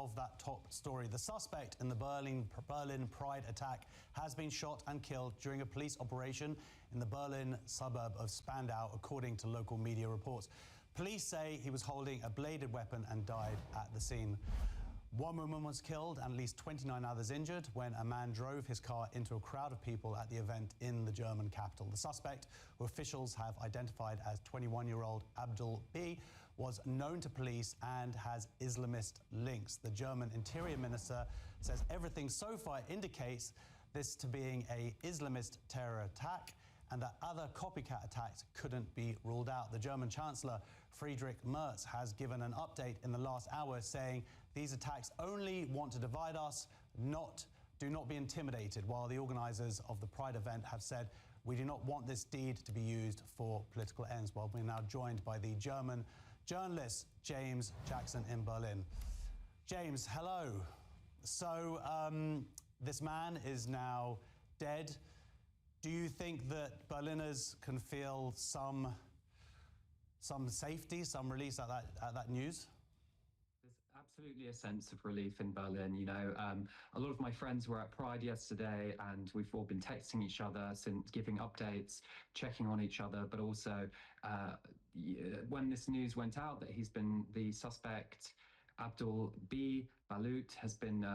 of that top story. The suspect in the Berlin Pride attack has been shot and killed during a police operation in the Berlin suburb of Spandau, according to local media reports. Police say he was holding a bladed weapon and died at the scene. One woman was killed and at least 29 others injured when a man drove his car into a crowd of people at the event in the German capital. The suspect, who officials have identified as 21-year-old Abdul B, was known to police and has Islamist links. The German Interior Minister says everything so far indicates this to being an Islamist terror attack and that other copycat attacks couldn't be ruled out. The German Chancellor, Friedrich Merz, has given an update in the last hour saying these attacks only want to divide us, do not be intimidated, while the organisers of the Pride event have said we do not want this deed to be used for political ends. Well, we're now joined by the German journalist James Jackson in Berlin. James, hello. So this man is now dead. Do you think that Berliners can feel some safety, some release at that news? There's absolutely a sense of relief in Berlin. You know, a lot of my friends were at Pride yesterday, and we've all been texting each other since, giving updates, checking on each other. But also, when this news went out that the suspect, Abdul B. Balut, has been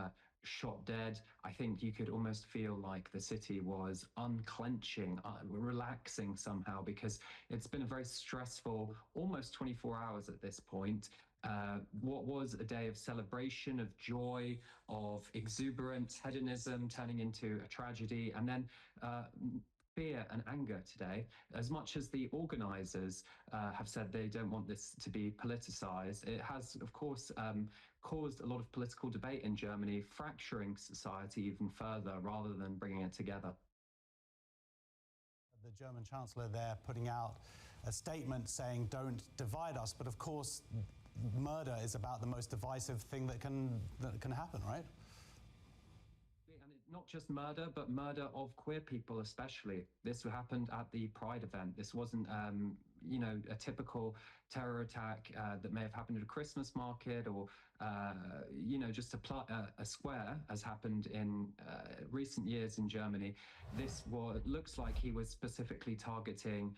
shot dead, I think you could almost feel like the city was unclenching, relaxing somehow, because it's been a very stressful, almost 24 hours at this point. What was a day of celebration, of joy, of exuberance, hedonism turning into a tragedy, and then fear and anger today. As much as the organisers have said they don't want this to be politicised, it has, of course, caused a lot of political debate in Germany, fracturing society even further rather than bringing it together. The German Chancellor there putting out a statement saying don't divide us, but of course murder is about the most divisive thing that can happen, right? Not just murder, but murder of queer people especially. This happened at the Pride event. This wasn't, you know, a typical terror attack that may have happened at a Christmas market or, you know, just a square, as happened in recent years in Germany. This looks like he was specifically targeting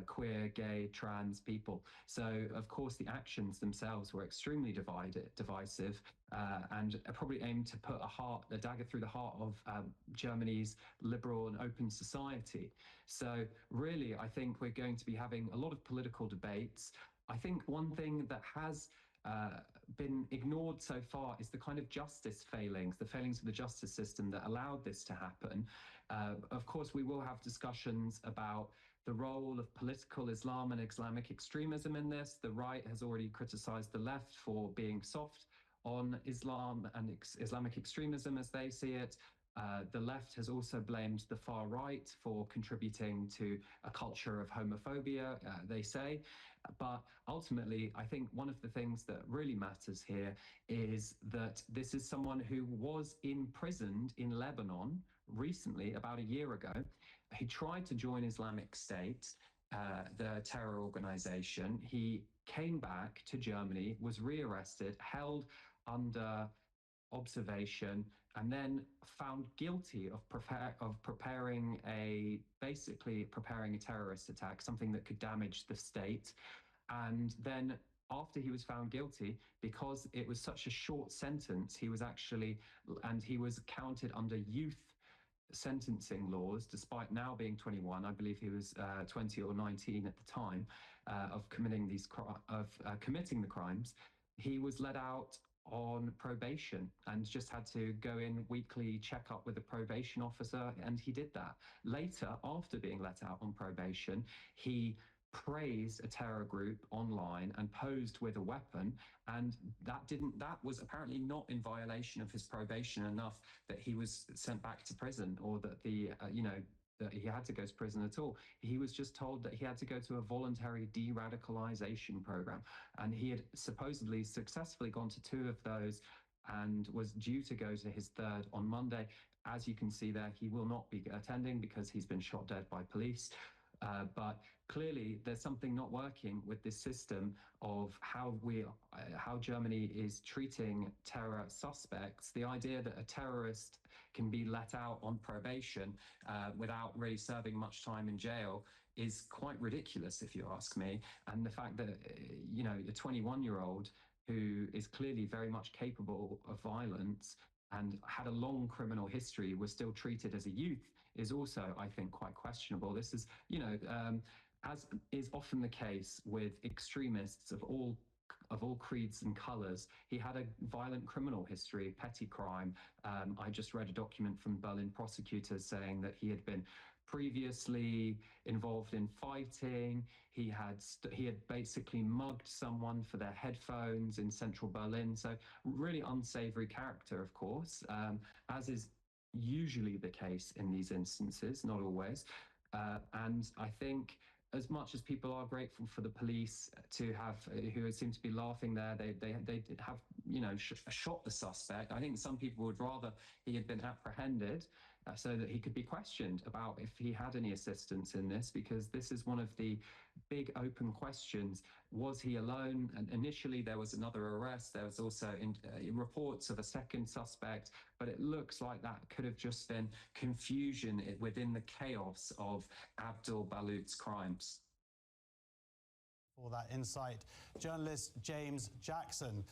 queer, gay, trans people. So, of course, the actions themselves were extremely divisive and probably aimed to put a dagger through the heart of Germany's liberal and open society. So, really, I think we're going to be having a lot of political debates. I think one thing that has been ignored so far is the kind of justice failings, the failings of the justice system that allowed this to happen. Of course, we will have discussions about the role of political Islam and Islamic extremism in this. The right has already criticized the left for being soft on Islam and Islamic extremism as they see it. The left has also blamed the far right for contributing to a culture of homophobia, they say. But ultimately, I think one of the things that really matters here is that this is someone who was imprisoned in Lebanon recently, about a year ago. He tried to join Islamic State, the terror organization. He came back to Germany, was rearrested, held under observation, and then found guilty of basically preparing a terrorist attack, something that could damage the state. And then after he was found guilty, because it was such a short sentence, he was counted under youth sentencing laws, despite now being 21. I believe he was 20 or 19 at the time of committing the crimes. He was let out on probation and just had to go in weekly checkup with a probation officer, and he did that. Later, after being let out on probation, he praised a terror group online and posed with a weapon, and that was apparently not in violation of his probation enough that he was sent back to prison, or that that he had to go to prison at all. He was just told that he had to go to a voluntary de-radicalization program, and he had supposedly successfully gone to 2 of those and was due to go to his 3rd on Monday. As you can see there, he will not be attending because he's been shot dead by police. But clearly, there's something not working with this system of how Germany is treating terror suspects. The idea that a terrorist can be let out on probation without really serving much time in jail is quite ridiculous, if you ask me. And the fact that a 21-year-old who is clearly very much capable of violence and had a long criminal history was still treated as a youth is also, I think, quite questionable. This is, as is often the case with extremists of all creeds and colors. He had a violent criminal history, petty crime. I just read a document from Berlin prosecutors saying that he had been previously involved in fighting. He had basically mugged someone for their headphones in central Berlin. So really unsavory character, of course, as is usually the case in these instances, not always. And I think as much as people are grateful for the police to have, who seem to be laughing there, they have, shot the suspect. I think some people would rather he had been apprehended so that he could be questioned about if he had any assistance in this, because this is one of the big open questions. Was he alone? And initially there was another arrest. There was also reports of a second suspect, but it looks like that could have just been confusion within the chaos of Abdul Balut's crimes. For that insight, journalist James Jackson.